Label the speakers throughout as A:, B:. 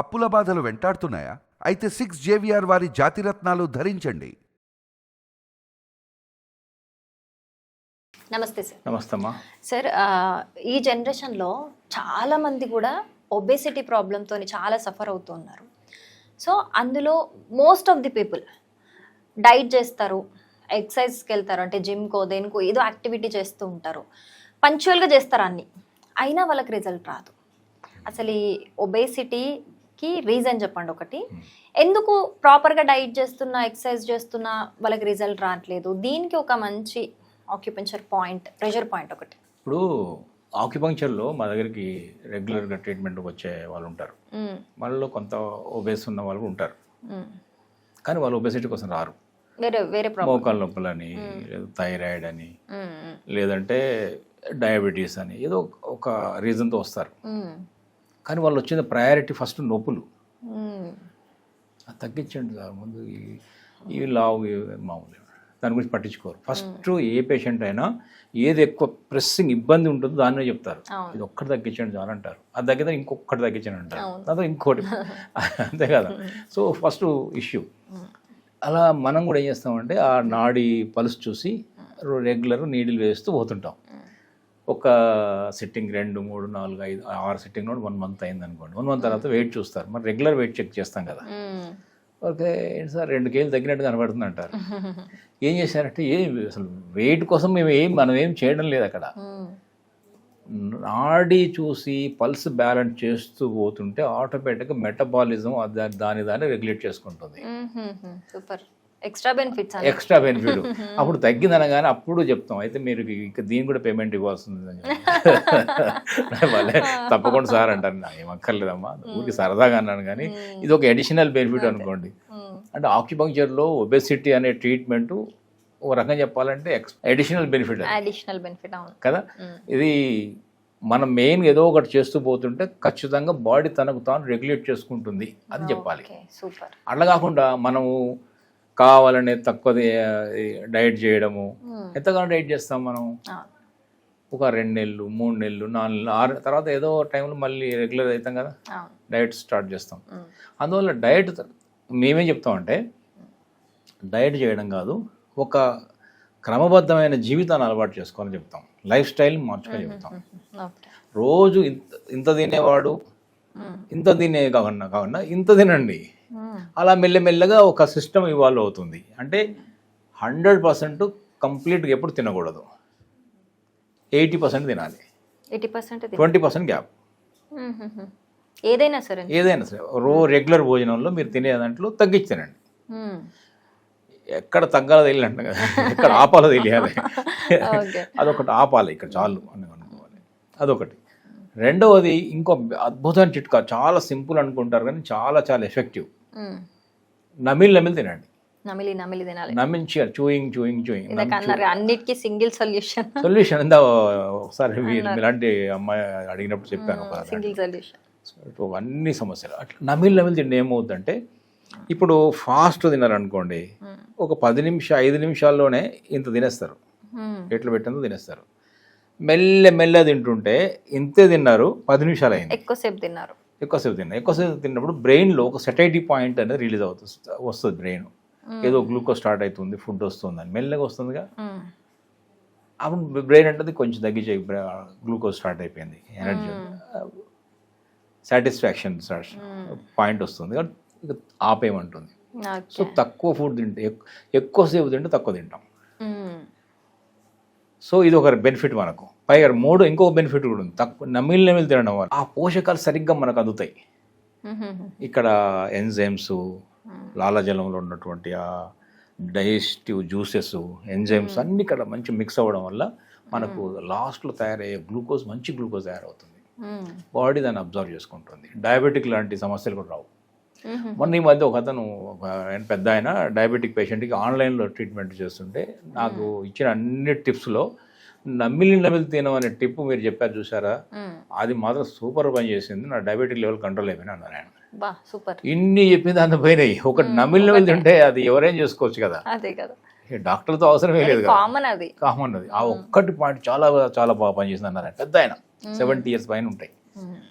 A: అప్పుల బాధలు వెంటాడుతున్నాయా? అయితే 6 JVR వారి జాతిరత్నాలు ధరించండి.
B: నమస్తే సార్.
C: నమస్తే అమ్మా.
B: సార్, ఈ జనరేషన్లో చాలామంది కూడా ఒబేసిటీ ప్రాబ్లంతో చాలా సఫర్ అవుతున్నారు. సో అందులో most of the people diet చేస్తారు, ఎక్సర్సైజ్కి వెళ్తారు, అంటే జిమ్కో దేనికో ఏదో యాక్టివిటీ చేస్తూ ఉంటారు, పంచువల్గా చేస్తారు అన్నీ, అయినా వాళ్ళకి రిజల్ట్ రాదు. అసలు ఈ ఒబేసిటీకి రీజన్ చెప్పండి ఒకటి. ఎందుకు ప్రాపర్గా డైట్ చేస్తున్నా, ఎక్సర్సైజ్ చేస్తున్నా వాళ్ళకి రిజల్ట్ రావట్లేదు? దీనికి ఒక మంచి ఆక్యుపెంచర్ పాయింట్, ప్రెషర్ పాయింట్ ఒకటి.
C: ఇప్పుడు ఆక్యుపంక్చర్లో మా దగ్గరికి రెగ్యులర్గా ట్రీట్మెంట్కి వచ్చే వాళ్ళు ఉంటారు. వాళ్ళలో కొంత ఒబేస్ ఉన్న వాళ్ళు ఉంటారు, కానీ వాళ్ళు ఒబేసిటీ కోసం రారు.
B: వేరే వేరే
C: మోకాళ్ళ నొప్పులని, థైరాయిడ్ అని, లేదంటే డయాబెటీస్ అని ఏదో ఒక రీజన్తో వస్తారు. కానీ వాళ్ళు వచ్చిన ప్రయారిటీ ఫస్ట్ నొప్పులు. అది తగ్గించండి సార్. ముందు ఈ లావు మామూలు దాని గురించి పట్టించుకోరు. ఫస్ట్ ఏ పేషెంట్ అయినా ఏది ఎక్కువ ప్రెస్సింగ్ ఇబ్బంది ఉంటుందో దాన్నే చెప్తారు. ఇది ఒక్కటి తగ్గించండి చాలు అంటారు. అది తగ్గితే ఇంకొకటి తగ్గించండి అంటారు, అదో ఇంకోటి. అంతే కదా. So first issue. అలా మనం కూడా ఏం చేస్తామంటే ఆ నాడి పల్స్ చూసి రెగ్యులర్ నీడిల్ వేస్తూ పోతుంటాం. ఒక సిట్టింగ్ 2, 3, 4, 5, 6 సిట్టింగ్ 1 మంత్ అయింది అనుకోండి. 1 మంత్ తర్వాత వెయిట్ చూస్తారు. మరి రెగ్యులర్ వెయిట్ చెక్ చేస్తాం కదా. ఓకే ఏంటి సార్ 2 కేజీలు తగ్గినట్టు కనబడుతుంది అంటారు. ఏం చేశారంటే అసలు వెయిట్ కోసం మనం ఏం చేయడం లేదు అక్కడ. నాడి చూసి పల్స్ బ్యాలెన్స్ చేస్తూ పోతుంటే ఆటోమేటిక్గా మెటబాలిజం దాన్ని రెగ్యులేట్ చేసుకుంటుంది.
B: Extra benefit.
C: అప్పుడు తగ్గిందనగానే అప్పుడు చెప్తాం, అయితే మీరు దీని కూడా పేమెంట్ ఇవ్వాల్సింది అని. తప్పకుండా సార్ అంటారు. ఏమక్కర్లేదమ్మా, ఊరికి సరదాగా అన్నాను, కానీ ఇది ఒక అడిషనల్ బెనిఫిట్ అనుకోండి. అంటే ఆక్యుపంక్చర్లో ఒబెసిటీ అనే ట్రీట్మెంట్ ఒక రకంగా చెప్పాలంటే అడిషనల్ బెనిఫిట్ కదా. ఇది మనం మెయిన్ ఏదో ఒకటి చేస్తూ పోతుంటే ఖచ్చితంగా బాడీ తనకు తాను రెగ్యులేట్ చేసుకుంటుంది అని చెప్పాలి. అట్లా కాకుండా మనము కావాలనే తక్కువ డైట్ చేయడము. ఎంతగానో డైట్ చేస్తాం మనం. ఒక 2 నెలలు, 3 నెలలు, 4 నెలలు, 6 తర్వాత ఏదో టైంలో మళ్ళీ రెగ్యులర్ అవుతాం కదా, డైట్ స్టార్ట్ చేస్తాం. అందువల్ల డైట్ మేమేం చెప్తామంటే డైట్ చేయడం కాదు, ఒక క్రమబద్ధమైన జీవితాన్ని అలవాటు చేసుకోవాలని చెప్తాం. లైఫ్ స్టైల్ మార్చుకొని చెప్తాం. రోజు ఇంత తినేవాడు ఇంత తినే కాకుండా ఇంత తినండి. అలా మెల్లమెల్లగా ఒక సిస్టమ్ ఇవాల్వ్ అవుతుంది. అంటే 100% కంప్లీట్గా ఎప్పుడు తినకూడదు, 80% తినాలి, 20% గ్యాప్.
B: ఏదైనా సరే
C: రెగ్యులర్ భోజనంలో మీరు తినే దాంట్లో తగ్గించి తినండి. ఎక్కడ తగ్గాలో తెలియాలంట కదా, ఎక్కడ ఆపాలో తెలియాలి. అదొకటి ఆపాలి, ఇక్కడ చాలు అని అనుకోవాలి. అదొకటి. రెండవది ఇంకో అద్భుతమైన చిట్కా, చాలా సింపుల్ అనుకుంటారు కానీ చాలా చాలా ఎఫెక్టివ్. నమిలి తినండి. నమించి చూయింగ్
B: అన్నిటికీ సింగిల్ సొల్యూషన్.
C: ఇందా ఒకసారి ఇలాంటి అమ్మాయి అడిగినప్పుడు చెప్పాను, అన్ని సమస్యలు అట్లా నమిలి తిండి ఏమవుతుందంటే, ఇప్పుడు ఫాస్ట్ తిన్నారనుకోండి, ఒక 5 నిమిషాల్లోనే ఇంత తినేస్తారు, ఎట్లు పెట్టిందో తినేస్తారు. మెల్ల తింటుంటే ఇంతే తిన్నారు, 10 నిమిషాలు అయింది, ఎక్కువసేపు తిన్నప్పుడు బ్రెయిన్లో ఒక సెటైటీ పాయింట్ అనేది రిలీజ్ వస్తుంది. బ్రెయిన్ ఏదో గ్లూకోజ్ స్టార్ట్ అవుతుంది, ఫుడ్ వస్తుంది అని మెల్లగా వస్తుందిగా. అప్పుడు బ్రెయిన్ అంటే కొంచెం తగ్గించే గ్లూకోజ్ స్టార్ట్ అయిపోయింది, ఎనర్జీ సాటిస్ఫాక్షన్ పాయింట్ వస్తుంది, ఇక ఆపేయమంటుంది. సో తక్కువ ఫుడ్ తింటే ఎక్కువసేపు తింటే తక్కువ తింటాం. సో ఇది ఒక బెనిఫిట్ మనకు. పైగా ఇంకొక బెనిఫిట్ కూడా ఉంది, తక్కువ నమిలి తినడం వల్ల ఆ పోషకాలు సరిగ్గా మనకు అందుతాయి. ఇక్కడ ఎంజైమ్స్, లాలాజలంలో ఉన్నటువంటి ఆ డైజెస్టివ్ జ్యూసెస్, ఎంజైమ్స్ అన్ని ఇక్కడ మంచి మిక్స్ అవ్వడం వల్ల మనకు లాస్ట్లో తయారయ్యే మంచి గ్లూకోజ్ తయారవుతుంది. బాడీ దాన్ని అబ్జర్వ్ చేసుకుంటుంది. డయాబెటిక్ లాంటి సమస్యలు కూడా రావు. మొన్న ఈ మధ్య ఒక అతను పెద్ద ఆయన డయాబెటిక్ పేషెంట్కి ఆన్లైన్లో ట్రీట్మెంట్ చేస్తుంటే నాకు ఇచ్చిన అన్ని టిప్స్లో నమిలి తినమనే టిప్ మీరు చెప్పారు చూసారా, అది మాత్రం సూపర్ పని చేసింది, నా డయాబెటిక్ లెవెల్ కంట్రోల్ అయిపోయినా అన్నారు ఆయన. ఇన్ని చెప్పింది అంత పోయినాయి. ఒకటి నమిలి తింటే అది ఎవరేం చేసుకోవచ్చు కదా, డాక్టర్తో అవసరమే లేదు కదా, కామన్ అది. ఆ ఒక్కటి పాయింట్ చాలా చాలా బాగా పనిచేసింది అన్నారు ఆయన. పెద్ద ఆయన 70 years పైన ఉంటాయి.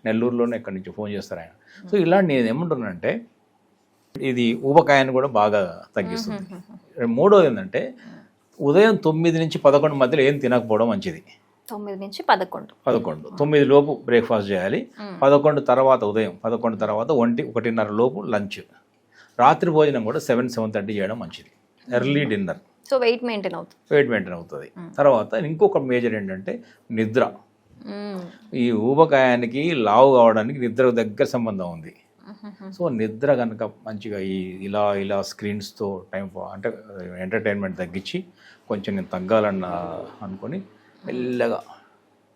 C: నెల్లూరులోనే ఎక్కడి నుంచి ఫోన్ చేస్తారు ఆయన. సో ఇలాంటి నేను ఏమంటున్నానంటే ఇది ఊబకాయాన్ని కూడా బాగా తగ్గిస్తుంది. మూడోది ఏంటంటే ఉదయం 9 నుంచి 11 మధ్యలో ఏం తినకపోవడం మంచిది.
B: 9 నుంచి 11
C: 9 లోపు బ్రేక్ఫాస్ట్ చేయాలి. 11 తర్వాత ఉదయం 11 తర్వాత 1:30 లోపు లంచ్. రాత్రి భోజనం కూడా 7-7:30 చేయడం మంచిది. Early dinner.
B: So weight maintain
C: అవుతుంది. తర్వాత ఇంకొక మేజర్ ఏంటంటే నిద్ర. ఈ ఊబకాయానికి లావు కావడానికి నిద్ర దగ్గర సంబంధం ఉంది. సో నిద్ర కనుక మంచిగా ఇలా స్క్రీన్స్తో అంటే ఎంటర్టైన్మెంట్ తగ్గించి కొంచెం నేను తగ్గాలన్న అనుకొని మెల్లగా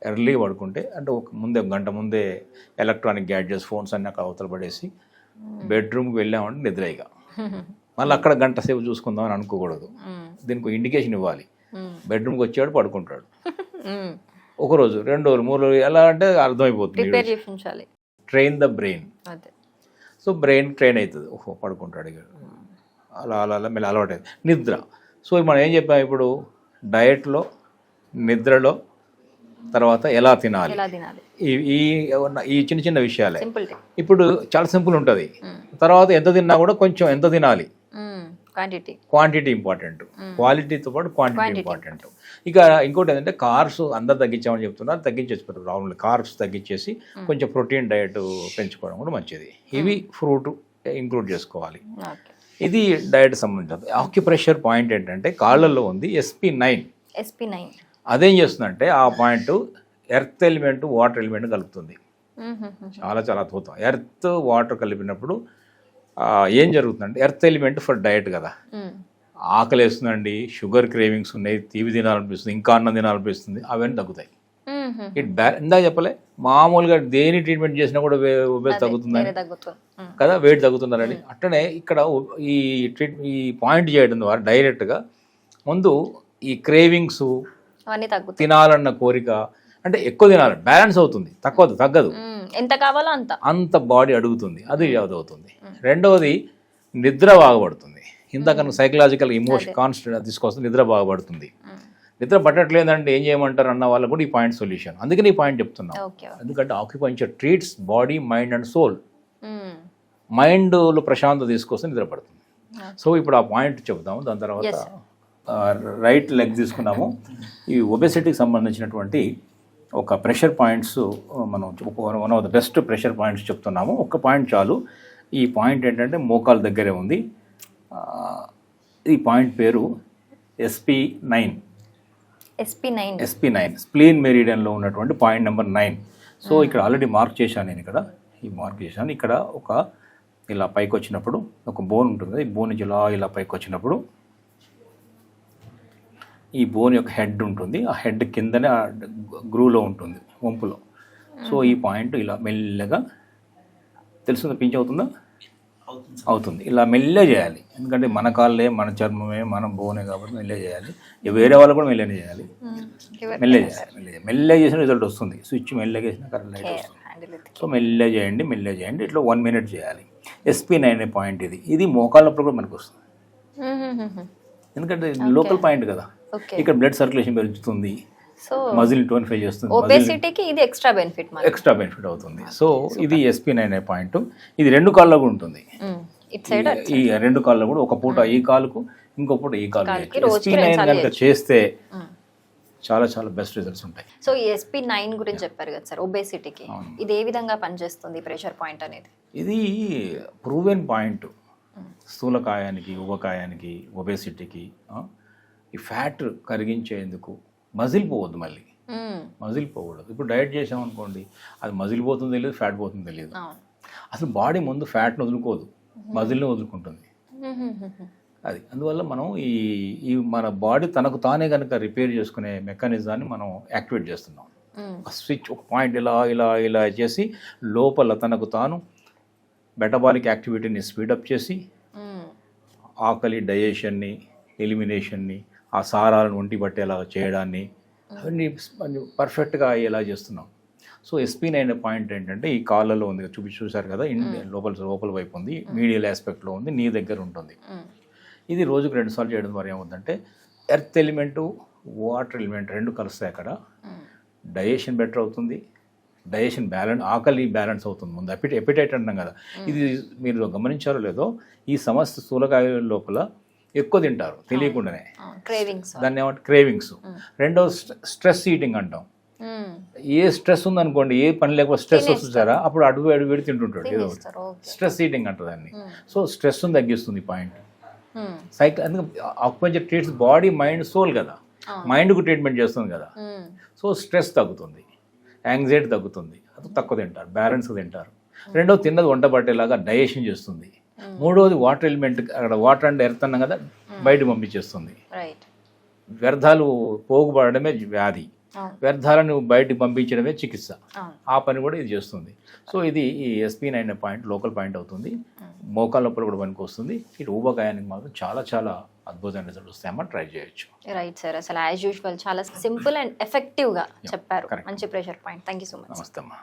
C: ఎర్లీ పడుకుంటే, అంటే ఒక గంట ముందే ఎలక్ట్రానిక్ గ్యాడ్జెట్స్ ఫోన్స్ అన్నీ అక్కడ అవతల పడేసి బెడ్రూమ్కి వెళ్ళామంటే నిద్ర. ఇక మళ్ళీ అక్కడ గంట సేపు చూసుకుందాం అని అనుకోకూడదు. దీనికి ఇండికేషన్ ఇవ్వాలి. బెడ్రూమ్కి వచ్చాడు పడుకుంటాడు. ఒకరోజు 2 రోజులు 3 రోజులు ఎలా అంటే అర్థమైపోతుంది. Train the brain. So brain train అవుతుంది. ఓహో పడుకుంటాడు ఇక అలా అలా అలా మళ్ళీ అలవాటు అవుతుంది. నిద్ర. సో మనం ఏం చెప్పాం ఇప్పుడు, డయట్లో, నిద్రలో, తర్వాత ఎలా తినాలి, ఈ చిన్న చిన్న విషయాలే. ఇప్పుడు చాలా సింపుల్ ఉంటుంది. తర్వాత ఎంత తిన్నా కూడా కొంచెం ఎంత తినాలి, క్వాంటిటీ ఇంపార్టెంట్, క్వాలిటీతో పాటు క్వాంటిటీ ఇంపార్టెంట్. ఇక ఇంకోటి ఏంటంటే కార్బ్స్ అందరు తగ్గించామని చెప్తున్నారు, తగ్గించేసి రావులు కార్బ్స్ తగ్గించేసి కొంచెం ప్రోటీన్ డయట్ పెంచుకోవడం కూడా మంచిది. ఇవి ఫ్రూట్ ఇంక్లూడ్ చేసుకోవాలి. ఇది డయట్ సంబంధించి. ఆక్యుప్రెషర్ పాయింట్ ఏంటంటే కాళ్ళల్లో ఉంది SP9. అదేం చేస్తుందంటే ఆ point earth element water element కలుపుతుంది. చాలా చాలా అద్భుతం. ఎర్త్ వాటర్ కలిపినప్పుడు ఏం జరుగుతుందంటే, ఎర్త్ ఎలిమెంట్ ఫర్ డయట్ కదా, ఆకలి వేస్తుందండి, షుగర్ క్రేవింగ్స్ ఉన్నాయి, తీపి తినాలనిపిస్తుంది, ఇంకా అన్నం తినాలనిపిస్తుంది, అవన్నీ తగ్గుతాయి. ఇందాక చెప్పలే, మామూలుగా దేని ట్రీట్మెంట్ చేసినా కూడా వెయిట్ తగ్గుతుందని కదా, వెయిట్ తగ్గుతున్నారని. అట్లనే ఇక్కడ ఈ పాయింట్ చేయడం ద్వారా డైరెక్ట్గా ముందు ఈ క్రేవింగ్స్, తినాలన్న కోరిక, అంటే ఎక్కువ తినాలి, బ్యాలెన్స్ అవుతుంది, తగ్గదు,
B: ఎంత కావాలో
C: అంత బాడీ అడుగుతుంది, అది అవుతుంది. రెండవది నిద్ర బాగుపడుతుంది. ఇందాక సైకలాజికల్ ఎమోషన్ కాన్స్టెంట్ తీసుకొస్తే నిద్ర బాగుపడుతుంది. నిద్ర పట్టట్లేదంటే ఏం చేయమంటారు అన్న వాళ్ళకు కూడా ఈ పాయింట్ సొల్యూషన్. అందుకని ఈ పాయింట్ చెప్తున్నాం. ఎందుకంటే acupuncture treats body, mind and soul. మైండ్లో ప్రశాంతత తీసుకొస్తే నిద్ర పడుతుంది. సో ఇప్పుడు ఆ పాయింట్ చెప్తాము. దాని తర్వాత రైట్ లెగ్ తీసుకున్నాము. ఈ ఒబెసిటీకి సంబంధించినటువంటి ఒక ప్రెషర్ పాయింట్స్ మనం one of the best pressure points చెప్తున్నాము. ఒక పాయింట్ చాలు. ఈ పాయింట్ ఏంటంటే మోకాల దగ్గరే ఉంది. ఈ పాయింట్ పేరు SP9. స్ప్లీన్ మెరిడియన్లో ఉన్నటువంటి పాయింట్ నెంబర్ 9. సో ఇక్కడ ఆల్రెడీ మార్క్ చేశాను నేను. ఇక్కడ ఒక ఇలా పైకి వచ్చినప్పుడు ఒక బోన్ ఉంటుంది కదా, ఈ బోన్ నుంచి ఇలా పైకి వచ్చినప్పుడు ఈ బోన్ యొక్క హెడ్ ఉంటుంది. ఆ హెడ్ కిందనే గ్రూలో ఉంటుంది, వంపులో. సో ఈ పాయింట్ ఇలా మెల్లగా తెలుస్తుందా, పించ్ అవుతుంది. ఇలా మెల్లగా చేయాలి. ఎందుకంటే మన కాళ్ళే, మన చర్మమే, మన బోనే కాబట్టి మెల్లగా చేయాలి. వేరే వాళ్ళు కూడా మెల్లగా చేయాలి. మెల్లగా చేసిన రిజల్ట్ వస్తుంది. స్విచ్ మెల్లగా చేసిన కరెంట్ లైట్ వస్తుంది. సో మెల్లగా చేయండి. ఇట్లా 1 minute చేయాలి. SP9 అనే పాయింట్ ఇది మోకాళ్ళ నొప్పులు కూడా మనకు వస్తుంది. ఎందుకంటే లోకల్ పాయింట్ కదా, ఇక్కడ బ్లడ్ సర్క్యులేషన్ పెరుగుతుంది, మజిల్ టోనిఫై చేస్తుంది, ఎక్స్ట్రా బెనిఫిట్ అవుతుంది. సో ఇది SP9 అనే పాయింట్. ఇది 2 కాళ్ళలో కూడా ఉంటుంది. ఈ 2 కాళ్ళలో కూడా ఒక పూట ఈ కాలుకు, ఇంకో పూట ఈ కాలు. SP9 కనుక చేస్తే చాలా చాలా బెస్ట్ రిజల్ట్స్ ఉంటాయి.
B: సో ఈ SP9 గురించి చెప్పారు కదా సార్, ఒబేసిటీకి ఇది ఏ విధంగా పనిచేస్తుంది ప్రెషర్ పాయింట్ అనేది?
C: ఇది ప్రూవెన్ పాయింట్. స్థూలకాయానికి, ఊబకాయానికి, ఒబేసిటీకి, ఈ ఫ్యాట్ కరిగించేందుకు. మజిల్ పోవద్దు, మజిల్ పోకూడదు. ఇప్పుడు డయట్ చేసామనుకోండి, అది మజిల్ పోతుందో తెలియదు, ఫ్యాట్ పోతుందో తెలియదు. అసలు బాడీ ముందు ఫ్యాట్ని వదులుకోదు, మజిల్ని వదులుకుంటుంది. అది అందువల్ల మనం ఈ మన బాడీ తనకు తానే కనుక రిపేర్ చేసుకునే మెకానిజాన్ని మనం యాక్టివేట్ చేస్తున్నాం. స్విచ్ ఒక పాయింట్ ఇలా చేసి లోపల తనకు తాను మెటబాలిక్ యాక్టివిటీని స్పీడప్ చేసి ఆకలి, డైజెషన్ని, ఎలిమినేషన్ని, ఆ సారాలను ఒంటి పట్టేలా చేయడాన్ని అవన్నీ పర్ఫెక్ట్గా అయ్యేలా చేస్తున్నాం. సో SP9 పాయింట్ ఏంటంటే ఈ కాళ్ళలో ఉంది, చూసారు కదా, లోపల వైపు ఉంది, మీడియల్ ఆస్పెక్ట్లో ఉంది, నీ దగ్గర ఉంటుంది. ఇది రోజుకు 2 సార్లు చేయడం ద్వారా ఏమవుతుందంటే ఎర్త్ ఎలిమెంటు, వాటర్ ఎలిమెంట్ 2 కలుస్తాయి. అక్కడ డైజెషన్ బెటర్ అవుతుంది, డైజెషన్ బ్యాలెన్స్, ఆకలి బ్యాలెన్స్ అవుతుంది ముందు. ఎపిటైట్ అంటాం కదా, ఇది మీరు గమనించారో లేదో, ఈ సమస్త స్థూలకాయ లోపల ఎక్కువ తింటారు తెలియకుండానే,
B: క్రేవింగ్స్.
C: దాన్ని ఏమంటే క్రేవింగ్స్. రెండో స్ట్రెస్ ఈటింగ్ అంటాం. ఏ స్ట్రెస్ ఉందనుకోండి, ఏ పని లేకపోతే స్ట్రెస్ వస్తుంటారా, అప్పుడు అడుగు వేడి తింటుంటాడు ఏదో ఒకటి. స్ట్రెస్ ఈటింగ్ అంటారు దాన్ని. సో స్ట్రెస్ని తగ్గిస్తుంది పాయింట్. అందుకే acupuncture treats body, mind, soul కదా, మైండ్కు ట్రీట్మెంట్ చేస్తుంది కదా. సో స్ట్రెస్ తగ్గుతుంది, యాంగ్జైటీ తగ్గుతుంది, అది తక్కువ తింటారు, బ్యాలెన్స్గా తింటారు. రెండోది తిన్నది వంట పట్టేలాగా డైజెషన్ చేస్తుంది. మూడోది వాటర్ ఎలిమెంట్, అక్కడ వాటర్ అండ్ ఎర్త్ అన్నాం కదా, బయటకు పంపించేస్తుంది. వ్యర్థాలు పోగుపడమే వ్యాధి, వ్యర్థాలను బయటకు పంపించడమే చికిత్స. ఆ పని కూడా ఇది చేస్తుంది. సో ఇది ఈ SP9 అనే పాయింట్ లోకల్ పాయింట్ అవుతుంది. మోకాల లోపల కూడా పనికి వస్తుంది. ఇటు ఊబకాయానికి మాత్రం చాలా చాలా అద్భుతమైన రిజల్ట్ వస్తాయమ్మా, ట్రై చేయొచ్చు.
B: రైట్ సార్, అసలు యాజ్ యూజువల్ చాలా సింపుల్ అండ్ ఎఫెక్టివ్గా చెప్పారు. మంచి pressure point. Thank you so much.
C: నమస్తే అమ్మా.